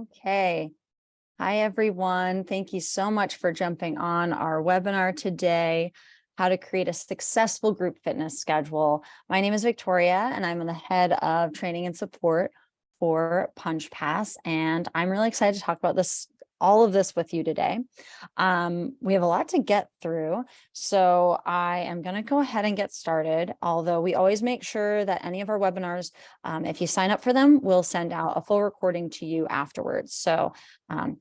Okay. Hi, everyone. Thank you so much for jumping on our webinar today, how to create a successful group fitness schedule. My name is Victoria, and I'm the head of training and support for Punch Pass, and I'm really excited to talk about all of this with you today. We have a lot to get through, so I am going to go ahead and get started, although we always make sure that any of our webinars, if you sign up for them, we'll send out a full recording to you afterwards. So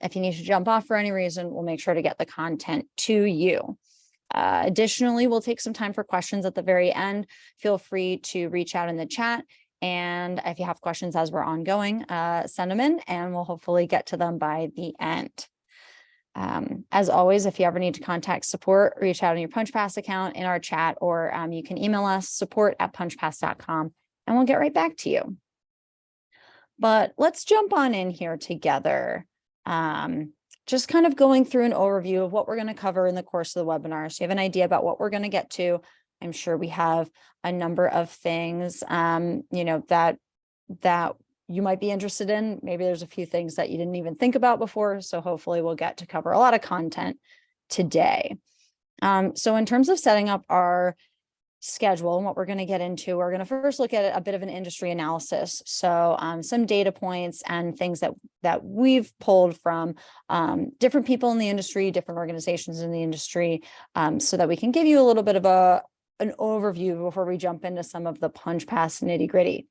if you need to jump off for any reason, we'll make sure to get the content to you. Additionally, we'll take some time for questions at the very end. Feel free to reach out in the chat. And if you have questions as we're ongoing, send them in and we'll hopefully get to them by the end. As always, if you ever need to contact support, reach out on your PunchPass account in our chat, or you can email us support@punchpass.com and we'll get right back to you. But let's jump on in here together. Just kind of going through an overview of what we're going to cover in the course of the webinar, so you have an idea about what we're going to get to. I'm sure we have a number of things, that you might be interested in. Maybe there's a few things that you didn't even think about before. So hopefully we'll get to cover a lot of content today. So in terms of setting up our schedule and what we're going to get into, we're going to first look at a bit of an industry analysis. So some data points and things that we've pulled from different people in the industry, different organizations in the industry, so that we can give you a little bit of an overview before we jump into some of the Punch Pass nitty-gritty.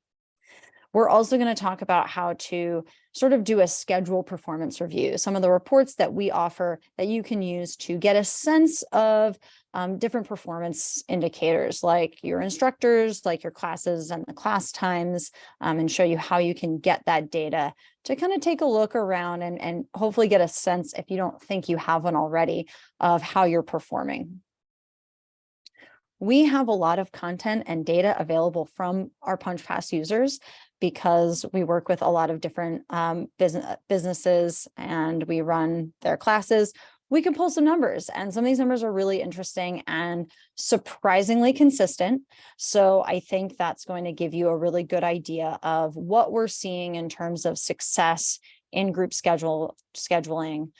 We're also going to talk about how to sort of do a schedule performance review, some of the reports that we offer that you can use to get a sense of different performance indicators, like your instructors, like your classes and the class times, and show you how you can get that data to kind of take a look around and hopefully get a sense, if you don't think you have one already, of how you're performing. We have a lot of content and data available from our Punch Pass users because we work with a lot of different businesses and we run their classes. We can pull some numbers, and some of these numbers are really interesting and surprisingly consistent. So I think that's going to give you a really good idea of what we're seeing in terms of success in group scheduling.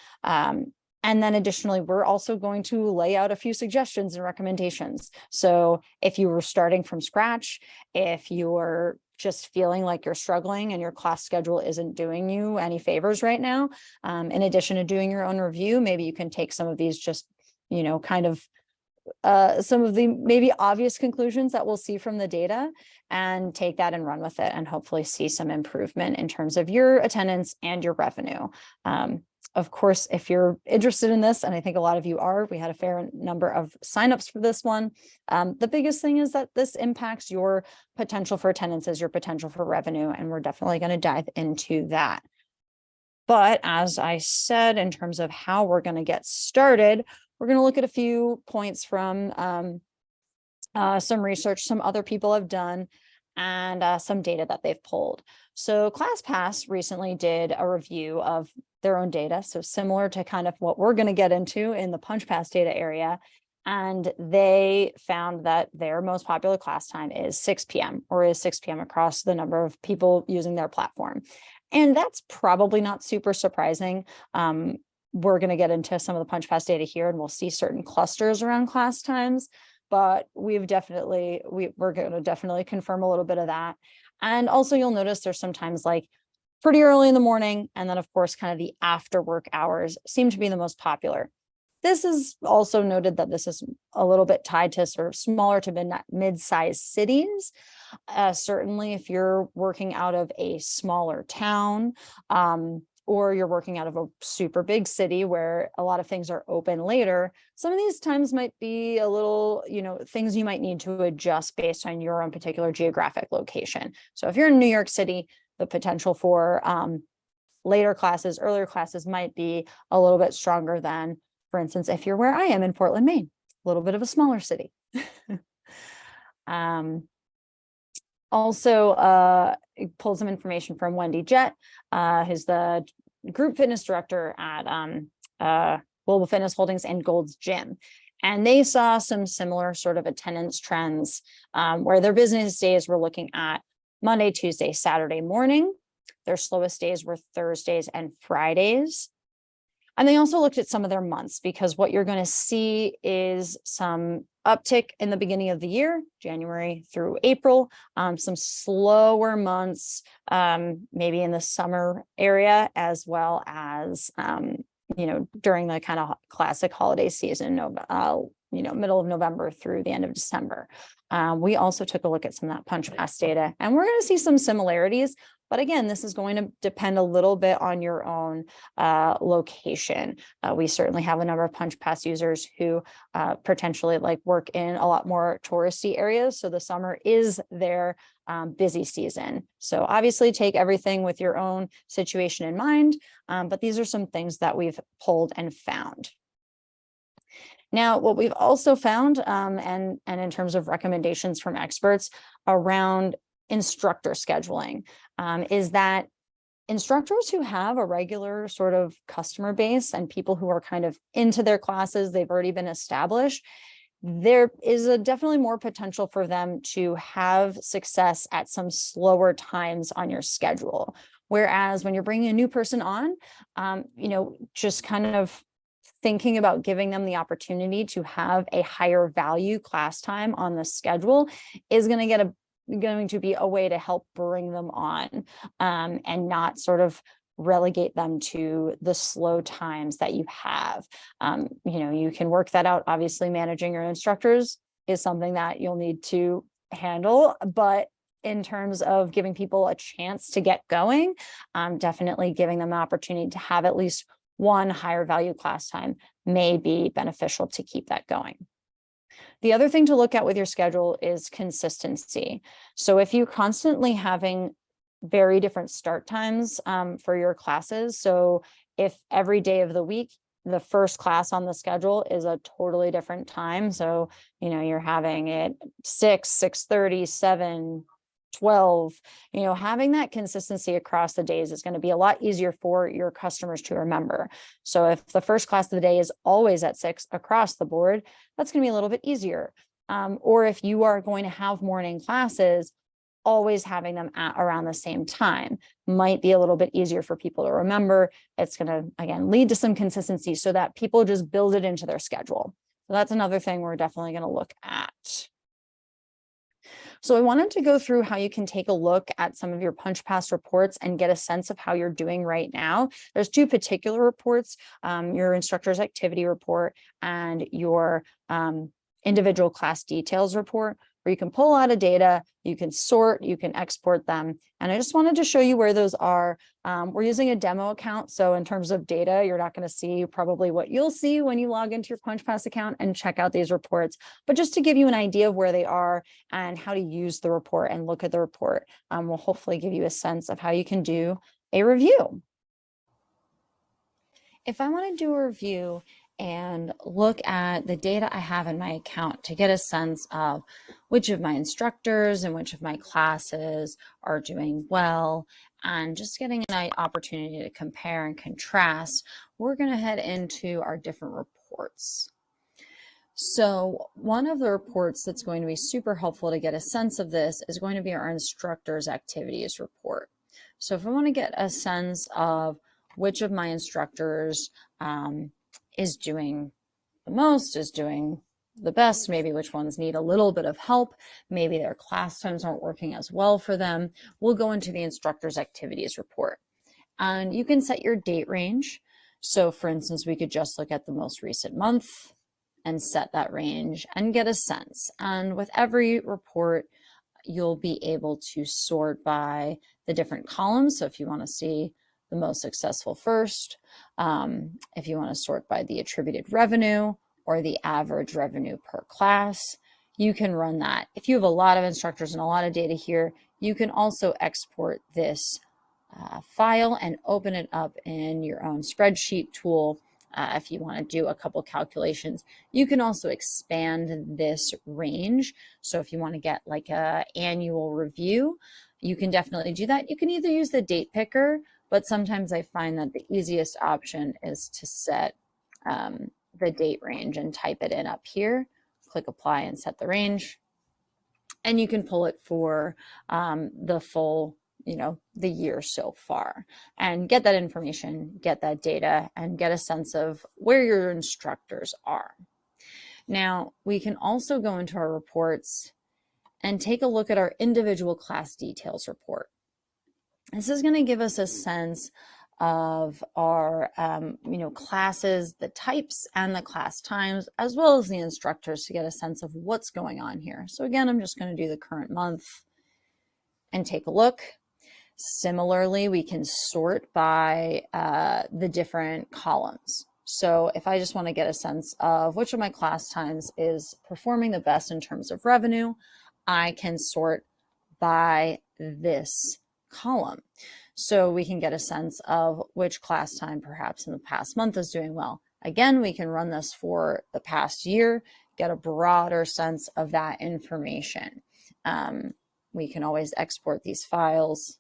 And then additionally, we're also going to lay out a few suggestions and recommendations. So if you were starting from scratch, if you're just feeling like you're struggling and your class schedule isn't doing you any favors right now, in addition to doing your own review, maybe you can take some of these just, kind of some of the maybe obvious conclusions that we'll see from the data and take that and run with it and hopefully see some improvement in terms of your attendance and your revenue. Of course, if you're interested in this, and I think a lot of you are, we had a fair number of signups for this one. The biggest thing is that this impacts your potential for attendances, your potential for revenue, and we're definitely going to dive into that. But as I said, in terms of how we're going to get started, we're going to look at a few points from some research some other people have done and some data that they've pulled. So ClassPass recently did a review of their own data, so similar to kind of what we're going to get into in the Punch Pass data area. And they found that their most popular class time is 6 p.m. or is 6 p.m. across the number of people using their platform. And that's probably not super surprising. We're going to get into some of the Punch Pass data here, and we'll see certain clusters around class times. But we're going to definitely confirm a little bit of that. And also you'll notice there's sometimes like pretty early in the morning. And then of course, kind of the after work hours seem to be the most popular. This is also noted that this is a little bit tied to sort of smaller to mid-sized cities. Certainly if you're working out of a smaller town, or you're working out of a super big city where a lot of things are open later, some of these times might be a little, things you might need to adjust based on your own particular geographic location. So if you're in New York City, the potential for later classes, earlier classes might be a little bit stronger than, for instance, if you're where I am in Portland, Maine, a little bit of a smaller city. Also, pulled some information from Wendy Jett, who's the group fitness director at Global Fitness Holdings and Gold's Gym. And they saw some similar sort of attendance trends where their business days were looking at Monday, Tuesday, Saturday morning. Their slowest days were Thursdays and Fridays. And they also looked at some of their months, because what you're going to see is some uptick in the beginning of the year, January through April, some slower months, maybe in the summer area, as well as, during the kind of classic holiday season, middle of November through the end of December. We also took a look at some of that punch pass data, and we're going to see some similarities. But again, this is going to depend a little bit on your own location. We certainly have a number of punch pass users who potentially work in a lot more touristy areas. So the summer is their busy season. So obviously take everything with your own situation in mind. But these are some things that we've pulled and found. Now, what we've also found, and in terms of recommendations from experts around instructor scheduling, is that instructors who have a regular sort of customer base and people who are kind of into their classes, they've already been established, there is definitely more potential for them to have success at some slower times on your schedule. Whereas when you're bringing a new person on, just kind of thinking about giving them the opportunity to have a higher value class time on the schedule is going to be a way to help bring them on, and not sort of relegate them to the slow times that you have. You can work that out. Obviously, managing your instructors is something that you'll need to handle, but in terms of giving people a chance to get going, definitely giving them an opportunity to have at least one higher value class time may be beneficial to keep that going. The other thing to look at with your schedule is consistency. So if you're constantly having very different start times for your classes, so if every day of the week, the first class on the schedule is a totally different time. So, you're having it 6, 6:30, 7, 12, having that consistency across the days is going to be a lot easier for your customers to remember. So if the first class of the day is always at 6 across the board, that's going to be a little bit easier. Or if you are going to have morning classes, always having them at around the same time might be a little bit easier for people to remember. It's going to, again, lead to some consistency so that people just build it into their schedule. So that's another thing we're definitely going to look at. So I wanted to go through how you can take a look at some of your punch pass reports and get a sense of how you're doing right now. There's two particular reports, your instructor's activity report and your individual class details report, where you can pull out of data, you can sort, you can export them. And I just wanted to show you where those are. We're using a demo account. So in terms of data, you're not going to see probably what you'll see when you log into your punch pass account and check out these reports, but just to give you an idea of where they are and how to use the report and look at the report, will hopefully give you a sense of how you can do a review. If I want to do a review and look at the data I have in my account to get a sense of which of my instructors and which of my classes are doing well, and just getting an opportunity to compare and contrast, we're going to head into our different reports. So one of the reports that's going to be super helpful to get a sense of this is going to be our instructors activities report. So if I want to get a sense of which of my instructors is doing the most, is doing the best, maybe which ones need a little bit of help, maybe their class times aren't working as well for them, we'll go into the instructors activities report. And you can set your date range. So for instance, we could just look at the most recent month and set that range and get a sense. And with every report, you'll be able to sort by the different columns. So if you want to see the most successful first, if you want to sort by the attributed revenue or the average revenue per class, you can run that. If you have a lot of instructors and a lot of data here, you can also export this file and open it up in your own spreadsheet tool. If you want to do a couple calculations, you can also expand this range. So if you want to get like an annual review, you can definitely do that. You can either use the date picker, but sometimes I find that the easiest option is to set the date range and type it in up here, click apply and set the range. And you can pull it for the full the year so far, and get that information, get that data, and get a sense of where your instructors are. Now, we can also go into our reports and take a look at our individual class details report. This is going to give us a sense of our classes, the types and the class times, as well as the instructors, to get a sense of what's going on here. So again, I'm just going to do the current month and take a look. Similarly, we can sort by the different columns. So if I just want to get a sense of which of my class times is performing the best in terms of revenue, I can sort by this column. So we can get a sense of which class time perhaps in the past month is doing well. Again, we can run this for the past year, get a broader sense of that information. We can always export these files,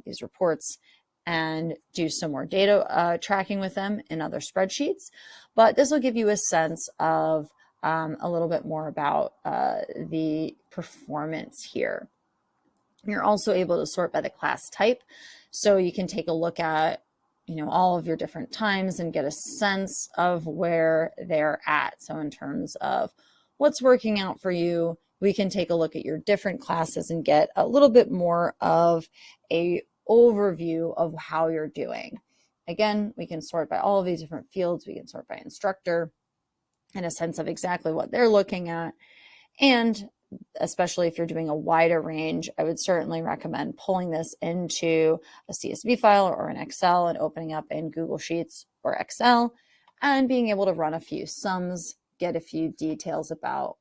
these reports, and do some more data tracking with them in other spreadsheets. But this will give you a sense of a little bit more about the performance here. You're also able to sort by the class type. So you can take a look at, all of your different times and get a sense of where they're at. So in terms of what's working out for you, we can take a look at your different classes and get a little bit more of a overview of how you're doing. Again, we can sort by all of these different fields. We can sort by instructor and a sense of exactly what they're looking at. And especially if you're doing a wider range, I would certainly recommend pulling this into a CSV file or an Excel and opening up in Google Sheets or Excel and being able to run a few sums, get a few details about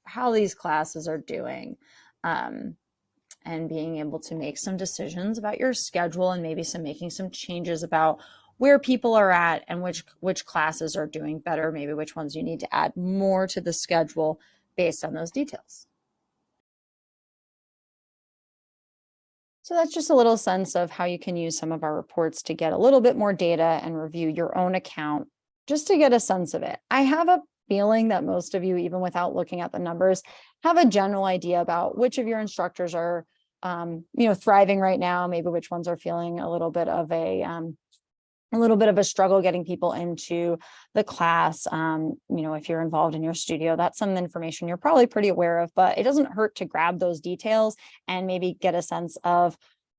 how these classes are doing, and being able to make some decisions about your schedule and maybe making some changes about where people are at and which classes are doing better, maybe which ones you need to add more to the schedule based on those details. So that's just a little sense of how you can use some of our reports to get a little bit more data and review your own account just to get a sense of it. I have a feeling that most of you, even without looking at the numbers, have a general idea about which of your instructors are thriving right now, maybe which ones are feeling a little bit of a struggle getting people into the class. If you're involved in your studio, that's some information you're probably pretty aware of, but it doesn't hurt to grab those details and maybe get a sense of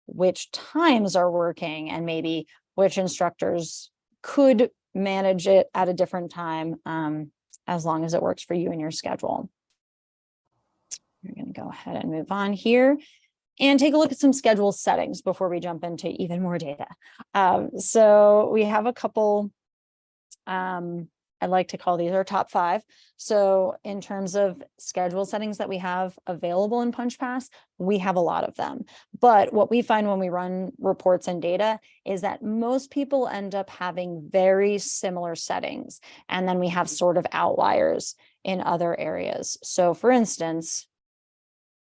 which times are working and maybe which instructors could manage it at a different time, as long as it works for you and your schedule. We're going to go ahead and move on here and take a look at some schedule settings before we jump into even more data. So we have a couple, I like to call these our top 5. So in terms of schedule settings that we have available in PunchPass, we have a lot of them. But what we find when we run reports and data is that most people end up having very similar settings. And then we have sort of outliers in other areas. So for instance,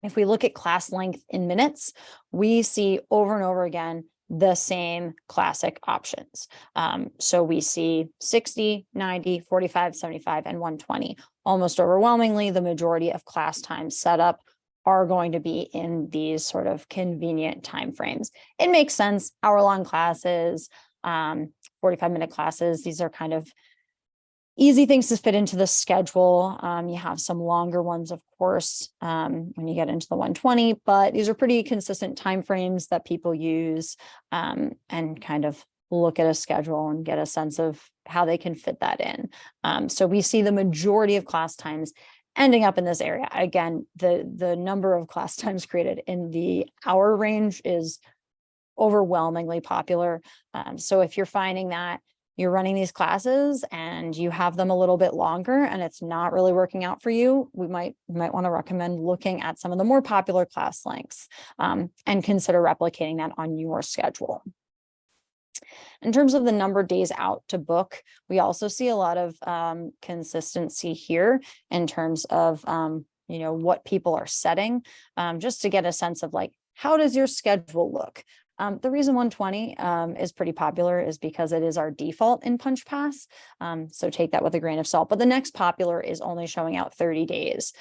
if we look at class length in minutes, we see over and over again the same classic options. So we see 60, 90, 45, 75, and 120. Almost overwhelmingly, the majority of class times set up are going to be in these sort of convenient timeframes. It makes sense. Hour-long classes, 45-minute classes, these are kind of easy things to fit into the schedule. You have some longer ones, of course, when you get into the 120, but these are pretty consistent timeframes that people use, and kind of look at a schedule and get a sense of how they can fit that in. So we see the majority of class times ending up in this area. Again, the number of class times created in the hour range is overwhelmingly popular. So if you're finding that you're running these classes and you have them a little bit longer and it's not really working out for you, we might want to recommend looking at some of the more popular class lengths, and consider replicating that on your schedule. In terms of the number of days out to book, we also see a lot of consistency here in terms of what people are setting, just to get a sense of like, how does your schedule look? The reason 120 is pretty popular is because it is our default in PunchPass. So take that with a grain of salt. But the next popular is only showing out 30 days.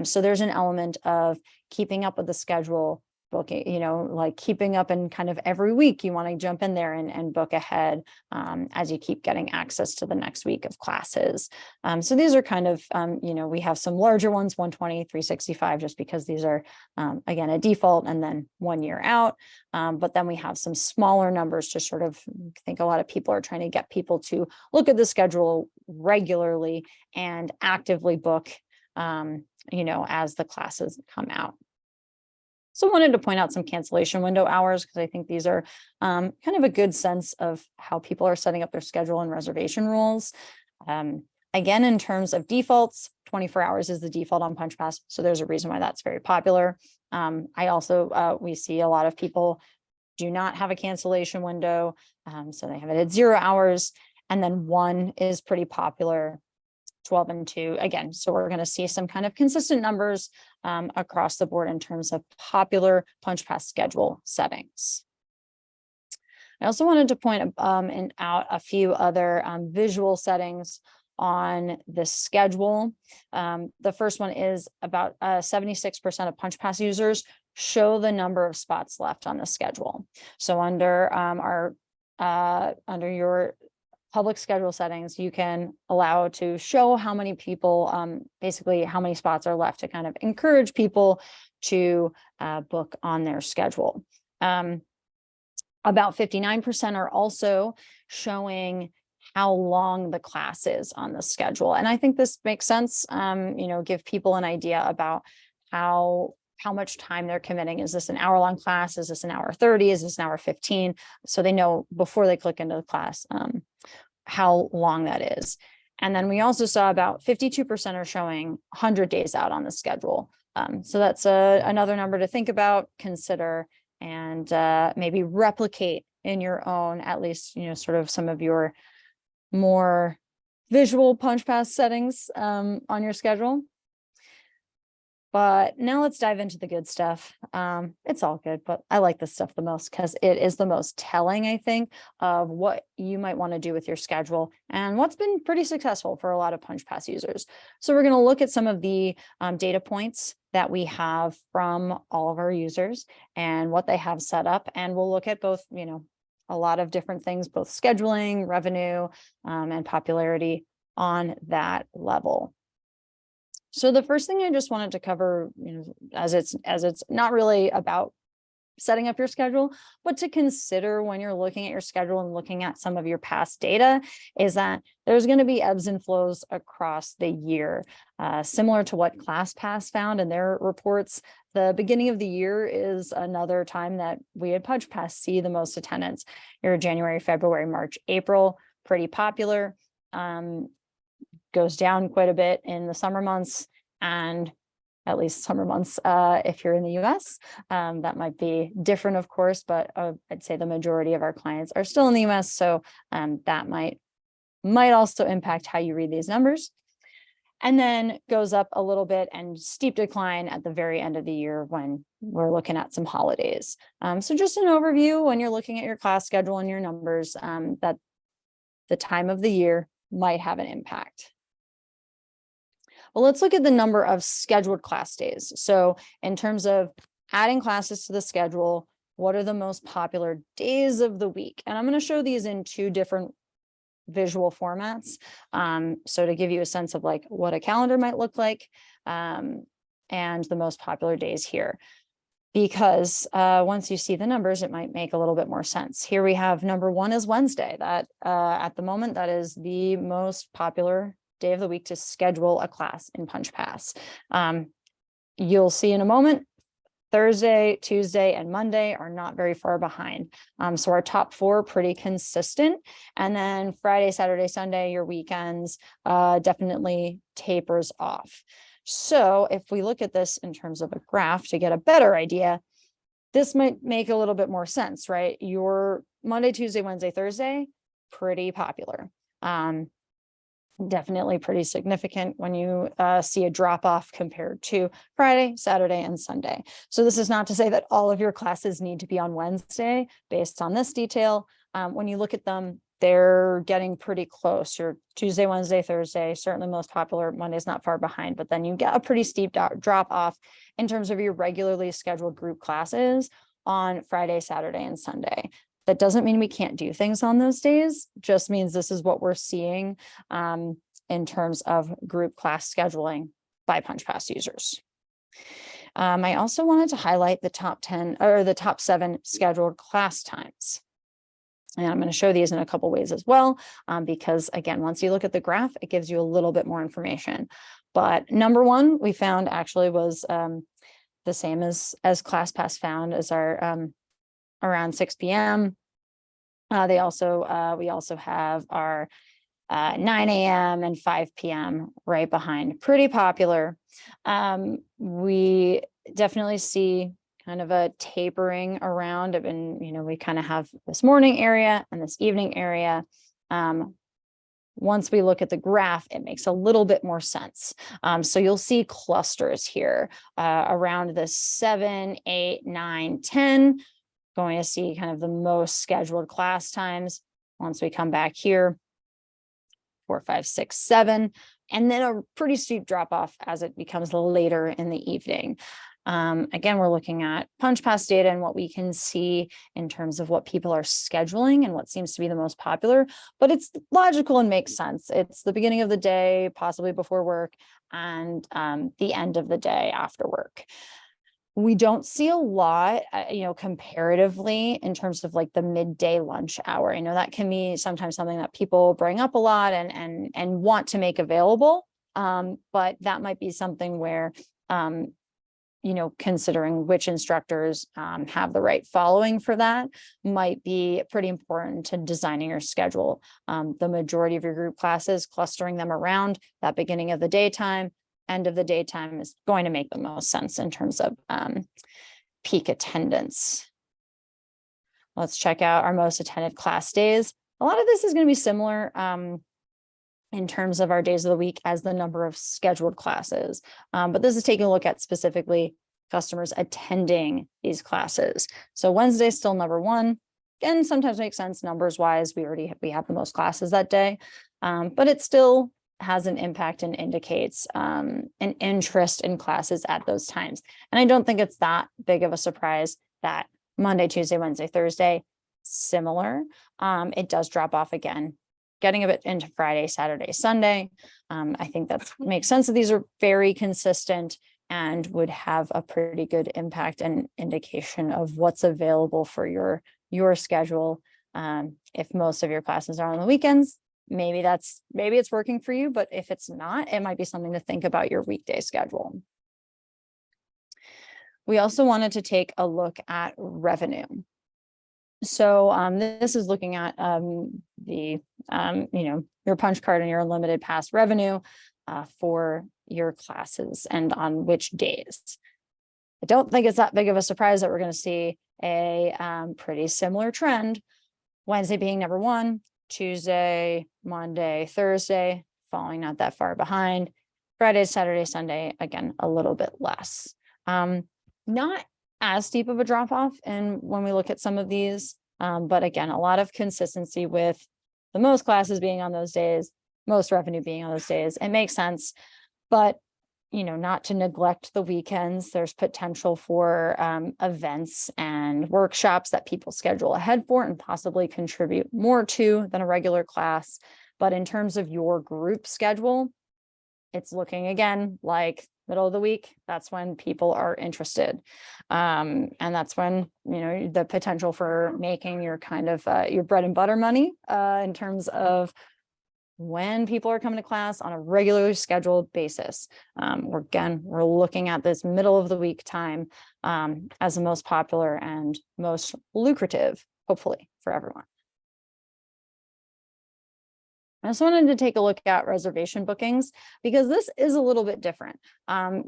So there's an element of keeping up with the schedule booking, like keeping up, and kind of every week you want to jump in there and book ahead as you keep getting access to the next week of classes. So these are kind of, we have some larger ones, 120, 365, just because these are, again, a default and then 1 year out. But then we have some smaller numbers to sort of, I think a lot of people are trying to get people to look at the schedule regularly and actively book, as the classes come out. So I wanted to point out some cancellation window hours, because I think these are kind of a good sense of how people are setting up their schedule and reservation rules. Again, in terms of defaults, 24 hours is the default on PunchPass. So there's a reason why that's very popular. I also, we see a lot of people do not have a cancellation window. So they have it at 0 hours. And then 1 is pretty popular, 12 and 2 again. So we're going to see some kind of consistent numbers across the board in terms of popular PunchPass schedule settings. I also wanted to point out a few other visual settings on the schedule. The first one is about 76% of PunchPass users show the number of spots left on the schedule. So under under your public schedule settings, you can allow to show how many people, basically how many spots are left, to kind of encourage people to book on their schedule. About 59% are also showing how long the class is on the schedule. And I think this makes sense, give people an idea about how much time they're committing. Is this an hour-long class? Is this an hour 30? Is this an hour 15? So they know before they click into the class how long that is. And then we also saw about 52% are showing 100 days out on the schedule. So that's another number to think about, consider, and maybe replicate in your own, at least, sort of some of your more visual PunchPass settings on your schedule. But now let's dive into the good stuff. It's all good, but I like this stuff the most because it is the most telling, I think, of what you might want to do with your schedule and what's been pretty successful for a lot of PunchPass users. So we're going to look at some of the data points that we have from all of our users and what they have set up. And we'll look at both, a lot of different things, both scheduling, revenue, and popularity on that level. So the first thing I just wanted to cover, as it's not really about setting up your schedule, but to consider when you're looking at your schedule and looking at some of your past data, is that there's going to be ebbs and flows across the year. Similar to what ClassPass found in their reports, the beginning of the year is another time that we at PunchPass see the most attendance. Your January, February, March, April, pretty popular. Goes down quite a bit in the summer months, and at least summer months if you're in the US. That might be different, of course, but I'd say the majority of our clients are still in the US, so that might also impact how you read these numbers. And then goes up a little bit and steep decline at the very end of the year when we're looking at some holidays. So just an overview when you're looking at your class schedule and your numbers, that the time of the year might have an impact. Well, let's look at the number of scheduled class days. So in terms of adding classes to the schedule, what are the most popular days of the week? And I'm going to show these in 2 different visual formats. So to give you a sense of like what a calendar might look like, and the most popular days here. Because once you see the numbers, it might make a little bit more sense. Here we have number 1 is Wednesday. That at the moment, that is the most popular day of the week to schedule a class in PunchPass. You'll see in a moment, Thursday, Tuesday, and Monday are not very far behind. So our top 4 pretty consistent. And then Friday, Saturday, Sunday, your weekends definitely tapers off. So if we look at this in terms of a graph to get a better idea, this might make a little bit more sense, right? Your Monday, Tuesday, Wednesday, Thursday, pretty popular. Definitely pretty significant when you see a drop off compared to Friday, Saturday, and Sunday. So this is not to say that all of your classes need to be on Wednesday based on this detail. When you look at them they're getting pretty close. Your Tuesday, Wednesday, Thursday, certainly most popular. Monday's not far behind, but then you get a pretty steep drop off in terms of your regularly scheduled group classes on Friday, Saturday, and Sunday. That doesn't mean we can't do things on those days, just means this is what we're seeing in terms of group class scheduling by PunchPass users. I also wanted to highlight the top 10 or the top 7 scheduled class times. And I'm going to show these in a couple ways as well, because again, once you look at the graph, it gives you a little bit more information. But number 1 we found actually was the same as ClassPass found, as our around 6 p.m. We also have our 9 a.m. and 5 p.m. right behind. Pretty popular. We definitely see kind of a tapering around, and we kind of have this morning area and this evening area. Once we look at the graph, it makes a little bit more sense. So you'll see clusters here around the 7, 8, 9, 10. Going to see kind of the most scheduled class times. Once we come back here, 4, 5, 6, 7, and then a pretty steep drop off as it becomes later in the evening. Again, we're looking at PunchPass data and what we can see in terms of what people are scheduling and what seems to be the most popular, but it's logical and makes sense. It's the beginning of the day, possibly before work, and the end of the day after work. We don't see a lot, comparatively in terms of like the midday lunch hour. I know that can be sometimes something that people bring up a lot and want to make available, but that might be something where considering which instructors have the right following for that might be pretty important to designing your schedule. The majority of your group classes, clustering them around that beginning of the daytime, end of the daytime is going to make the most sense in terms of peak attendance. Let's check out our most attended class days. A lot of this is going to be similar in terms of our days of the week as the number of scheduled classes. But this is taking a look at specifically customers attending these classes. So Wednesday is still number 1. Again, sometimes makes sense numbers wise. We have the most classes that day, but it still has an impact and indicates an interest in classes at those times. And I don't think it's that big of a surprise that Monday, Tuesday, Wednesday, Thursday, similar. It does drop off again, getting a bit into Friday, Saturday, Sunday. I think that makes sense that these are very consistent and would have a pretty good impact and indication of what's available for your schedule. If most of your classes are on the weekends, maybe it's working for you, but if it's not, it might be something to think about your weekday schedule. We also wanted to take a look at revenue. So this is looking at your punch card and your unlimited pass revenue for your classes and on which days. I don't think it's that big of a surprise that we're going to see a pretty similar trend. Wednesday being number 1, Tuesday, Monday, Thursday, falling not that far behind. Friday, Saturday, Sunday, again, a little bit less. Not as steep of a drop off. And when we look at some of these, but again, a lot of consistency with the most classes being on those days, most revenue being on those days. It makes sense, but not to neglect the weekends. There's potential for events and workshops that people schedule ahead for and possibly contribute more to than a regular class. But in terms of your group schedule, it's looking again like middle of the week. That's when people are interested. And that's when, the potential for making your kind of your bread and butter money in terms of when people are coming to class on a regularly scheduled basis. We're looking at this middle of the week time as the most popular and most lucrative, hopefully, for everyone. I also wanted to take a look at reservation bookings because this is a little bit different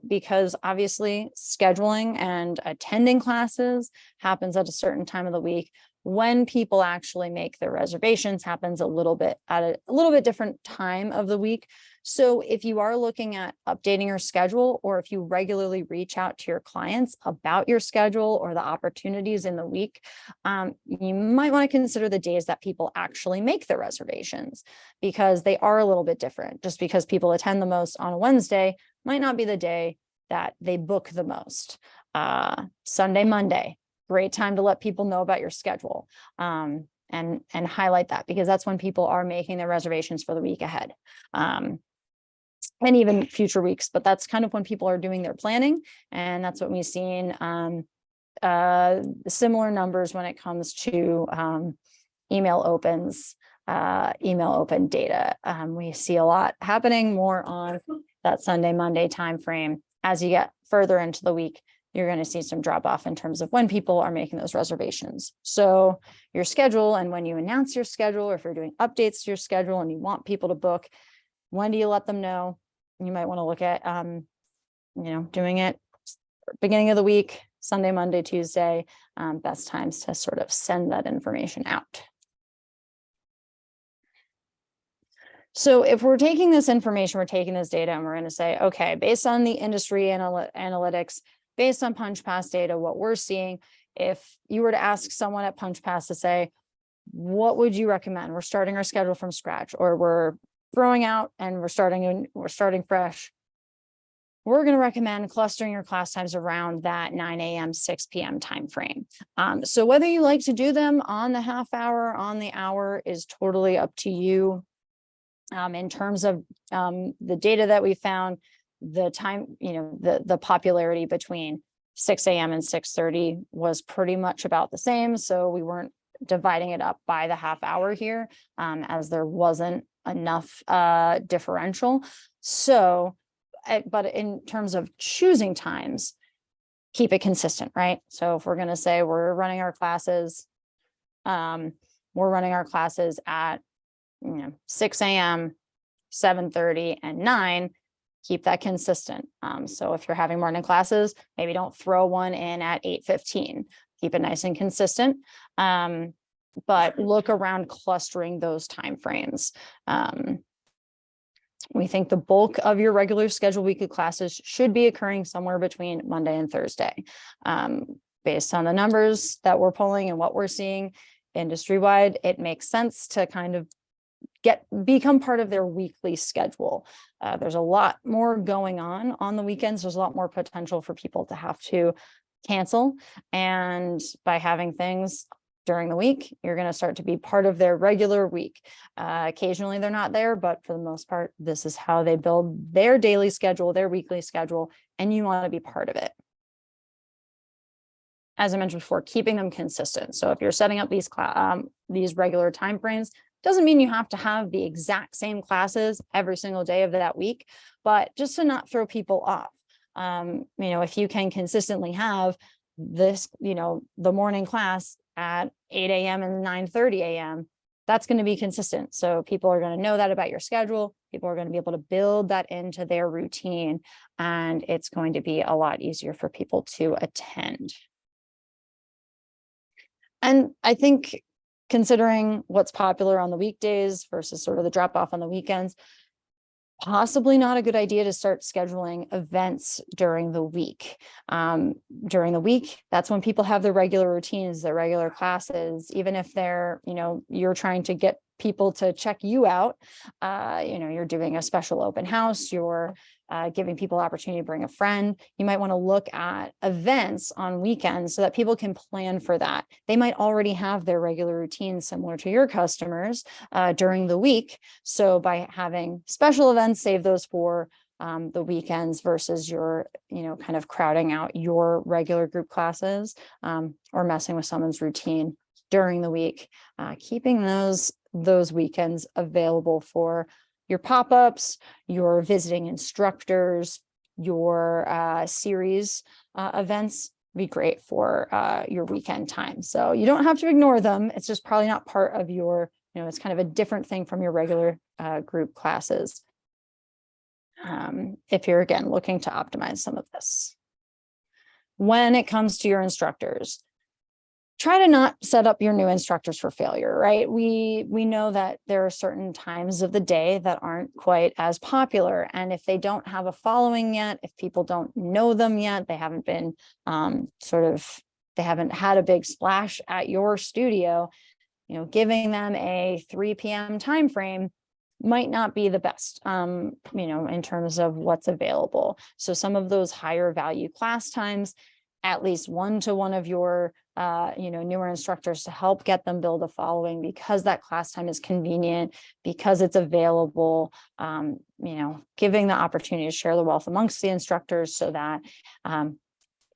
because obviously scheduling and attending classes happens at a certain time of the week, When people actually make their reservations happens a little bit at a little bit different time of the week. So if you are looking at updating your schedule, or if you regularly reach out to your clients about your schedule or the opportunities in the week, you might want to consider the days that people actually make their reservations, because they are a little bit different. Just because people attend the most on a Wednesday might not be the day that they book the most. Sunday, Monday, great time to let people know about your schedule, and highlight that, because that's when people are making their reservations for the week ahead, and even future weeks. But that's kind of when people are doing their planning, and that's what we've seen similar numbers when it comes to email opens, email open data. We see a lot happening more on that Sunday, Monday timeframe. As you get further into the week, you're going to see some drop off in terms of when people are making those reservations. So your schedule, and when you announce your schedule, or if you're doing updates to your schedule and you want people to book, when do you let them know? You might want to look at, doing it beginning of the week, Sunday, Monday, Tuesday, best times to sort of send that information out. So if we're taking this information, we're taking this data, and we're going to say, okay, based on the industry analytics, based on PunchPass data, what we're seeing, if you were to ask someone at PunchPass to say, what would you recommend? We're starting our schedule from scratch, or we're throwing out and we're starting fresh. We're going to recommend clustering your class times around that 9 a.m., 6 p.m. timeframe. So whether you like to do them on the half hour, on the hour, is totally up to you. In terms of the data that we found, the time, the popularity between 6 a.m. and 6:30 was pretty much about the same. So we weren't dividing it up by the half hour here, as there wasn't enough differential. So, but in terms of choosing times, keep it consistent, right? So if we're going to say we're running our classes at 6 a.m., 7:30, and 9, keep that consistent. So if you're having morning classes, maybe don't throw one in at 8:15. Keep it nice and consistent. But look around clustering those timeframes. We think the bulk of your regular scheduled weekly classes should be occurring somewhere between Monday and Thursday. Based on the numbers that we're pulling and what we're seeing industry-wide, it makes sense to kind of become part of their weekly schedule. There's a lot more going on the weekends. There's a lot more potential for people to have to cancel. And by having things during the week, you're going to start to be part of their regular week. Occasionally they're not there, but for the most part, this is how they build their daily schedule, their weekly schedule, and you want to be part of it. As I mentioned before, keeping them consistent. So if you're setting up these regular timeframes, doesn't mean you have to have the exact same classes every single day of that week, but just to not throw people off. If you can consistently have this, the morning class at 8 a.m. and 9:30 a.m., that's going to be consistent. So people are going to know that about your schedule. People are going to be able to build that into their routine, and it's going to be a lot easier for people to attend. And I think, considering what's popular on the weekdays versus sort of the drop off on the weekends, possibly not a good idea to start scheduling events during the week. During the week, that's when people have their regular routines, their regular classes, even if they're, you're trying to get people to check you out. You're doing a special open house, you're giving people opportunity to bring a friend. You might want to look at events on weekends so that people can plan for that. They might already have their regular routines similar to your customers during the week. So by having special events, save those for the weekends versus your, kind of crowding out your regular group classes or messing with someone's routine during the week. Keeping those weekends available for your pop-ups, your visiting instructors, your series events be great for your weekend time. So you don't have to ignore them. It's just probably not part of your, it's kind of a different thing from your regular group classes. If you're, again, looking to optimize some of this. When it comes to your instructors, try to not set up your new instructors for failure, right? We know that there are certain times of the day that aren't quite as popular. And if they don't have a following yet, if people don't know them yet, they haven't been they haven't had a big splash at your studio, giving them a 3 p.m. time frame might not be the best, in terms of what's available. So some of those higher value class times, at least one to one of your newer instructors to help get them build a following, because that class time is convenient, because it's available, giving the opportunity to share the wealth amongst the instructors so that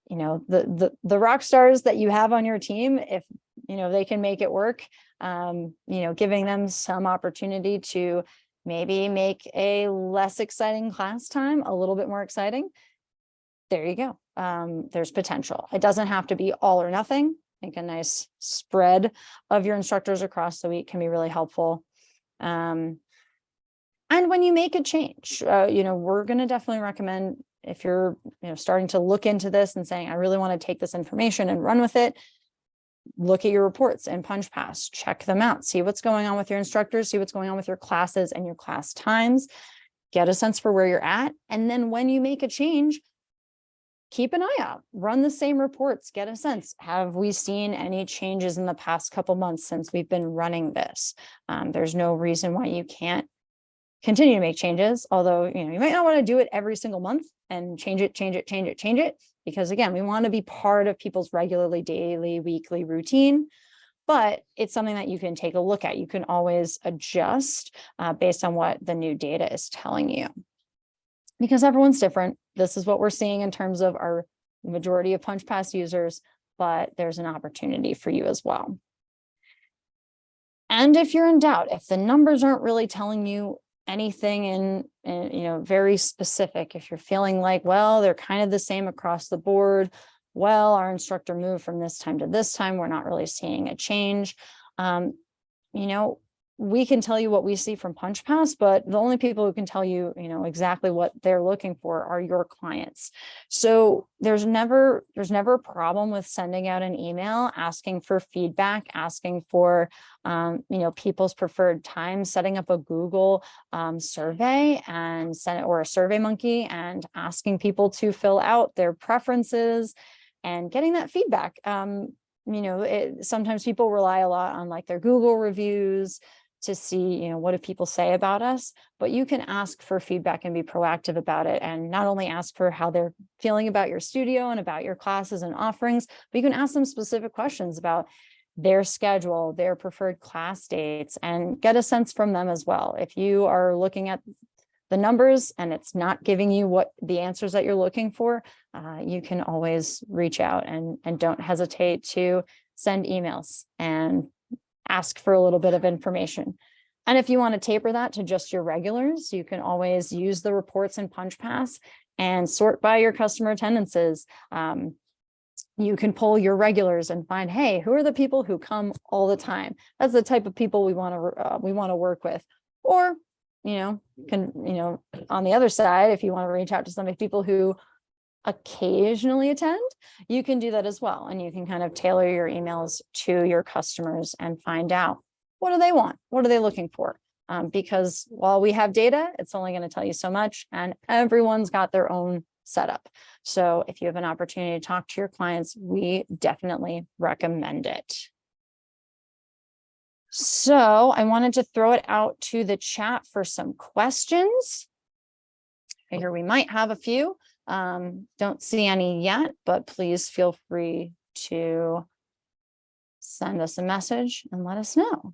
the rock stars that you have on your team, if they can make it work, giving them some opportunity to maybe make a less exciting class time a little bit more exciting. There you go. There's potential. It doesn't have to be all or nothing. I think a nice spread of your instructors across the week can be really helpful. And when you make a change, we're going to definitely recommend, if you're starting to look into this and saying, I really want to take this information and run with it, look at your reports and PunchPass, check them out, see what's going on with your instructors, see what's going on with your classes and your class times, get a sense for where you're at. And then when you make a change, keep an eye out, run the same reports, get a sense. Have we seen any changes in the past couple months since we've been running this? There's no reason why you can't continue to make changes, although you might not want to do it every single month and change it, because again, we want to be part of people's regularly daily, weekly routine. But it's something that you can take a look at. You can always adjust based on what the new data is telling you, because everyone's different. This is what we're seeing in terms of our majority of PunchPass users, but there's an opportunity for you as well. And if you're in doubt, if the numbers aren't really telling you anything in very specific, if you're feeling like, well, they're kind of the same across the board, well, our instructor moved from this time to this time, we're not really seeing a change, we can tell you what we see from PunchPass, but the only people who can tell you, exactly what they're looking for are your clients. So there's never a problem with sending out an email, asking for feedback, asking for, people's preferred time, setting up a Google survey and or a Survey Monkey and asking people to fill out their preferences and getting that feedback. Sometimes people rely a lot on their Google reviews to see, what do people say about us, but you can ask for feedback and be proactive about it, and not only ask for how they're feeling about your studio and about your classes and offerings, but you can ask them specific questions about their schedule, their preferred class dates, and get a sense from them as well. If you are looking at the numbers and it's not giving you what the answers that you're looking for, you can always reach out and don't hesitate to send emails and ask for a little bit of information. And if you want to taper that to just your regulars, you can always use the reports in PunchPass and sort by your customer attendances. You can pull your regulars and find, hey, who are the people who come all the time? That's the type of people we want to work with. Or, on the other side, if you want to reach out to some of the people who occasionally attend, you can do that as well. And you can kind of tailor your emails to your customers and find out, what do they want? What are they looking for? Because while we have data, it's only going to tell you so much, and everyone's got their own setup. So if you have an opportunity to talk to your clients, we definitely recommend it. So I wanted to throw it out to the chat for some questions. I figure we might have a few. Don't see any yet, but please feel free to send us a message and let us know.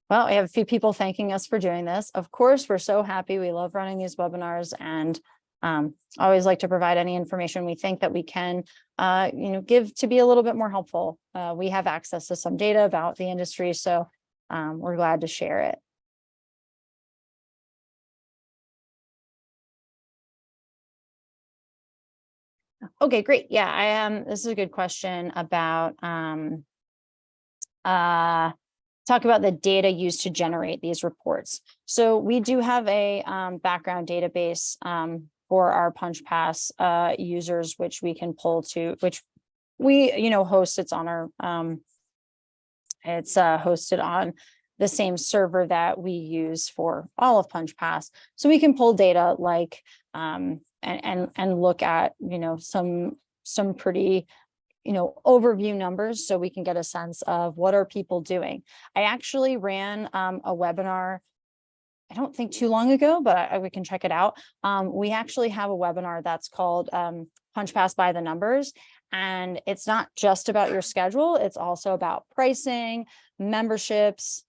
Well, we have a few people thanking us for doing this. Of course, we're so happy. We love running these webinars, and always like to provide any information we think that we can, give to be a little bit more helpful. We have access to some data about the industry, so we're glad to share it. Okay, great. Yeah, I am. This is a good question about talk about the data used to generate these reports. So we do have a background database for our PunchPass users, which we can pull to, which we, host. It's on our, it's hosted on the same server that we use for all of PunchPass. So we can pull data like, and look at, some pretty, overview numbers, so we can get a sense of what are people doing. I actually ran a webinar, I don't think too long ago, but we can check it out. We actually have a webinar that's called PunchPass by the Numbers. And it's not just about your schedule. It's also about pricing, memberships,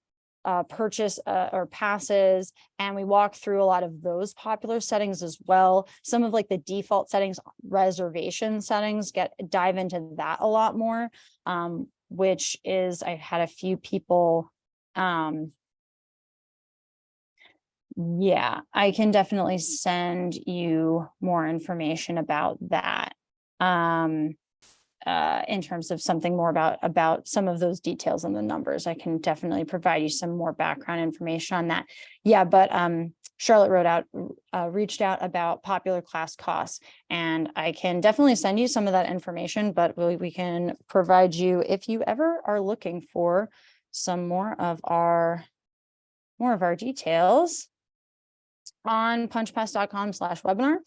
purchase or passes. And we walk through a lot of those popular settings as well. Some of like the default settings, reservation settings, dive into that a lot more, which is, I had a few people, yeah, I can definitely send you more information about that. In terms of something more about some of those details and the numbers, I can definitely provide you some more background information on that. Yeah, but Charlotte reached out about popular class costs, and I can definitely send you some of that information, but we can provide you, if you ever are looking for some more of our details on punchpass.com/webinar.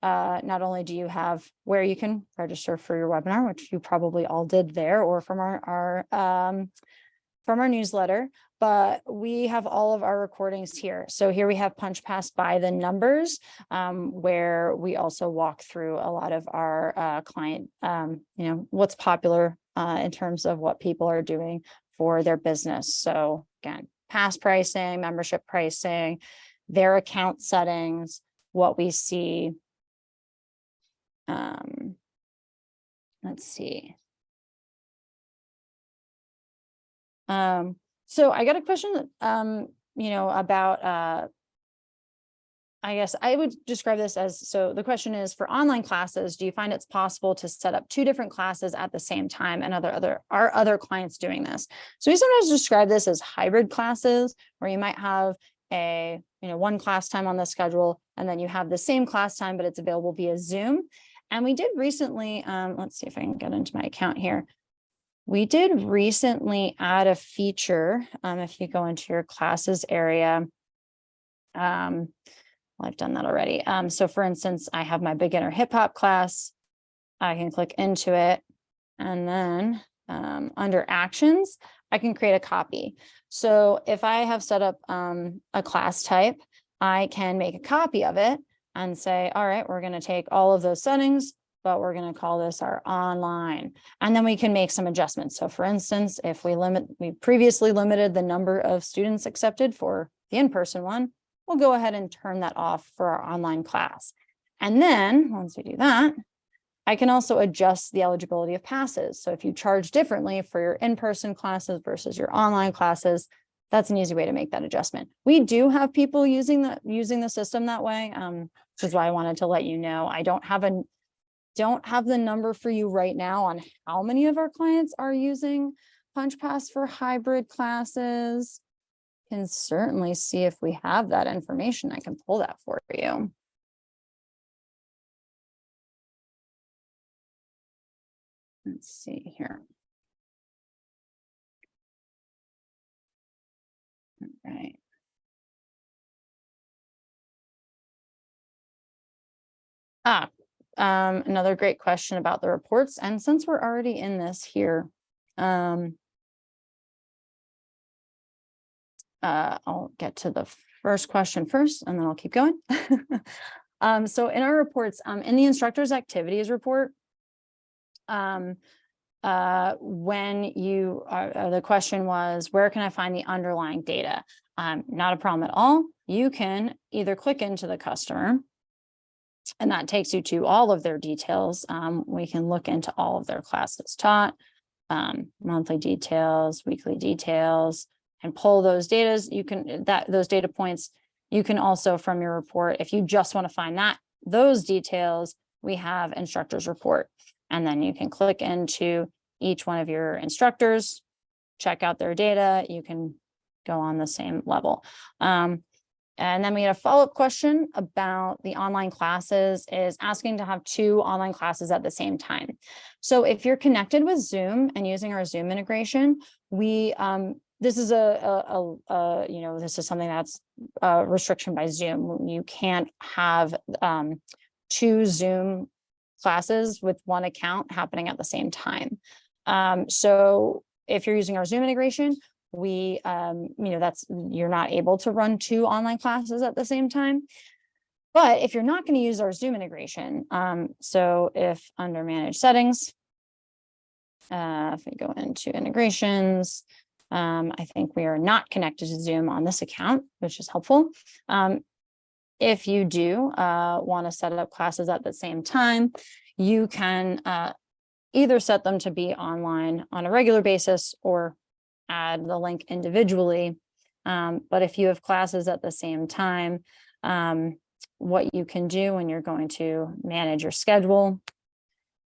Not only do you have where you can register for your webinar, which you probably all did there, or from our newsletter, but we have all of our recordings here. So here we have PunchPass by the Numbers, where we also walk through a lot of our client, what's popular in terms of what people are doing for their business. So again, pass pricing, membership pricing, their account settings, what we see. Let's see. So I got a question, about, I guess I would describe this as, so the question is, for online classes, do you find it's possible to set up 2 different classes at the same time? And are other clients doing this? So we sometimes describe this as hybrid classes, where you might have a, one class time on the schedule, and then you have the same class time, but it's available via Zoom. And we did recently, let's see if I can get into my account here. We did recently add a feature. If you go into your classes area, well, I've done that already. So for instance, I have my beginner hip hop class. I can click into it, and then under actions, I can create a copy. So if I have set up a class type, I can make a copy of it and say, all right, we're going to take all of those settings, but we're going to call this our online. And then we can make some adjustments. So for instance, if we previously limited the number of students accepted for the in-person one, we'll go ahead and turn that off for our online class. And then once we do that, I can also adjust the eligibility of passes. So if you charge differently for your in-person classes versus your online classes, that's an easy way to make that adjustment. We do have people using the system that way, which is why I wanted to let you know. I don't have the number for you right now on how many of our clients are using PunchPass for hybrid classes. Can certainly see if we have that information. I can pull that for you. Let's see here. All right. Another great question about the reports. And since we're already in this here, I'll get to the first question first, and then I'll keep going. So in our reports, in the instructor's activities report, when the question was, where can I find the underlying data? Not a problem at all. You can either click into the customer, and that takes you to all of their details. We can look into all of their classes taught, monthly details, weekly details, and pull those data. Those data points, you can also from your report, if you just want to find those details, we have instructors report. And then you can click into each one of your instructors, check out their data. You can go on the same level. And then we had a follow-up question about the online classes, is asking to have 2 online classes at the same time. So if you're connected with Zoom and using our Zoom integration, we this is this is something that's a restriction by Zoom. You can't have 2 Zoom classes with one account happening at the same time. So if you're using our Zoom integration, we you're not able to run 2 online classes at the same time. But if you're not going to use our Zoom integration, so if under manage settings, if we go into integrations, I think we are not connected to Zoom on this account, which is helpful. If you do want to set up classes at the same time, you can either set them to be online on a regular basis or add the link individually. But if you have classes at the same time, what you can do when you're going to manage your schedule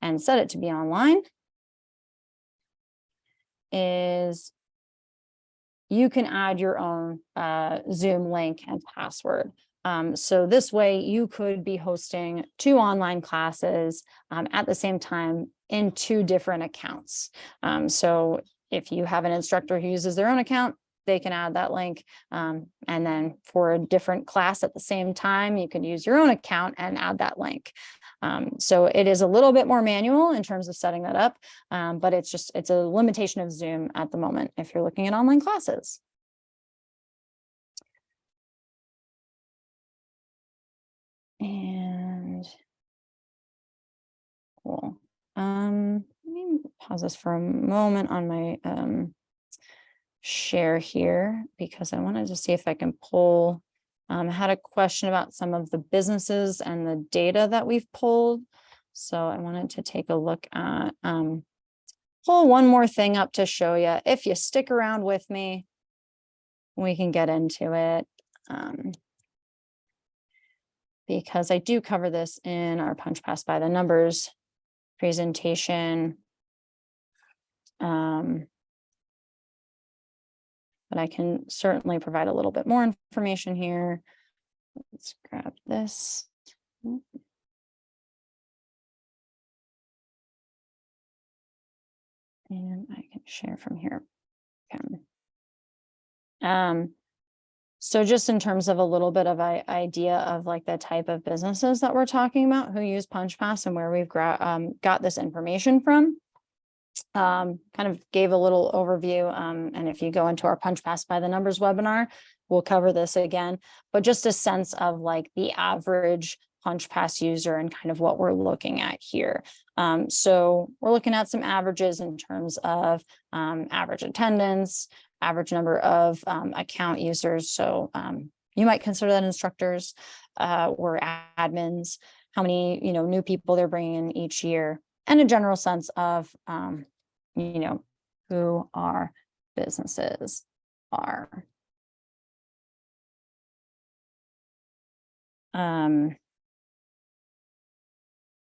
and set it to be online is you can add your own Zoom link and password. So this way you could be hosting 2 online classes at the same time in 2 different accounts. So if you have an instructor who uses their own account, they can add that link. And then for a different class at the same time, you can use your own account and add that link. So it is a little bit more manual in terms of setting that up, but it's a limitation of Zoom at the moment if you're looking at online classes. And cool. Let me pause this for a moment on my share here, because I wanted to see if I can pull. I had a question about some of the businesses and the data that we've pulled. So I wanted to take a look at, pull one more thing up to show you. If you stick around with me, we can get into it. Because I do cover this in our Punch Pass by the Numbers presentation. But I can certainly provide a little bit more information here. Let's grab this. And I can share from here. Okay. So just in terms of a little bit of an idea of like the type of businesses that we're talking about who use Punch Pass and where we've got this information from. Kind of gave a little overview, and if you go into our Punch Pass by the Numbers webinar, we'll cover this again, but just a sense of like the average Punch Pass user and kind of what we're looking at here. So we're looking at some averages in terms of average attendance, average number of account users. So you might consider that instructors or admins, how many new people they're bringing in each year, and a general sense of who our businesses are.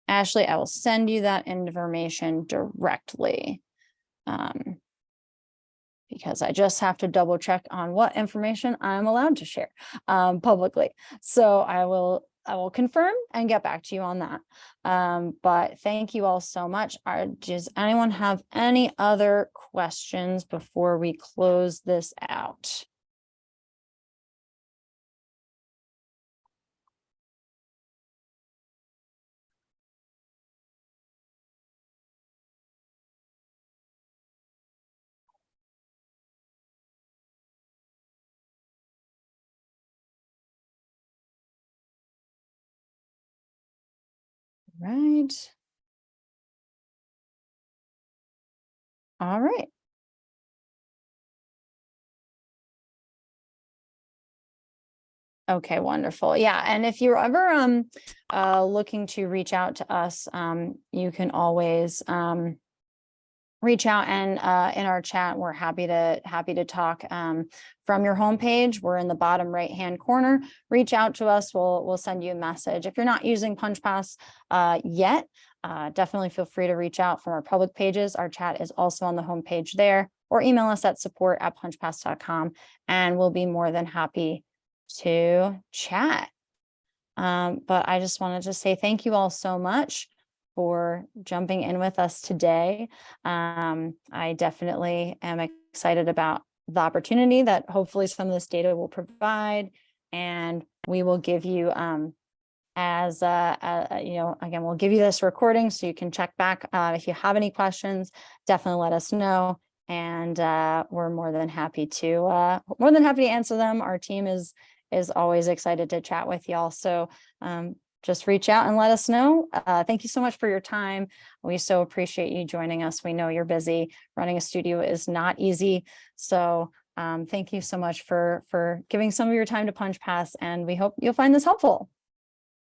Ashley, I will send you that information directly, because I just have to double check on what information I'm allowed to share publicly. So I will confirm and get back to you on that. But thank you all so much. Does anyone have any other questions before we close this out? Right. All right. Okay, wonderful. Yeah, and if you're ever looking to reach out to us, you can always reach out, and in our chat, we're happy to talk from your homepage. We're in the bottom right-hand corner. Reach out to us. We'll send you a message. If you're not using Punch Pass yet, definitely feel free to reach out from our public pages. Our chat is also on the homepage there, or email us at support@punchpass.com, and we'll be more than happy to chat. But I just wanted to say thank you all so much for jumping in with us today. I definitely am excited about the opportunity that hopefully some of this data will provide, and we will give you again, we'll give you this recording so you can check back. If you have any questions, definitely let us know, and we're more than happy to answer them. Our team is always excited to chat with y'all. So just reach out and let us know. Thank you so much for your time. We so appreciate you joining us. We know you're busy. Running a studio is not easy. So thank you so much for giving some of your time to Punch Pass, and we hope you'll find this helpful.